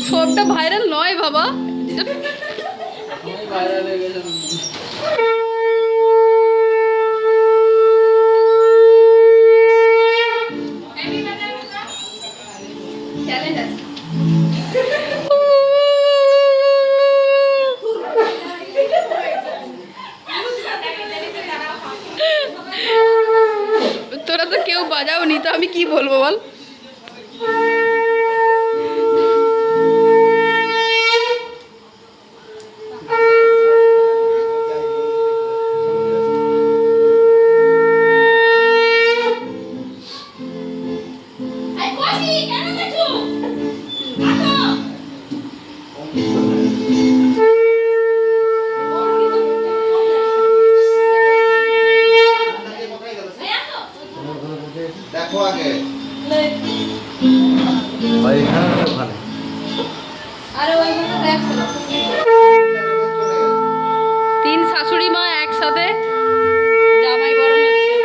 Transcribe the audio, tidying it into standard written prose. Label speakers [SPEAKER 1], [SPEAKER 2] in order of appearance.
[SPEAKER 1] সবটা ভাইরাল নয় বাবা।
[SPEAKER 2] ভাইরাল হয়ে গেছে।
[SPEAKER 1] তোরা তো কেউ বাজাওনি, তো আমি কি বলবো বল।
[SPEAKER 3] দেখো আগে
[SPEAKER 1] তিন শাশুড়ি মা একসাথে জামাই বরণ হচ্ছে।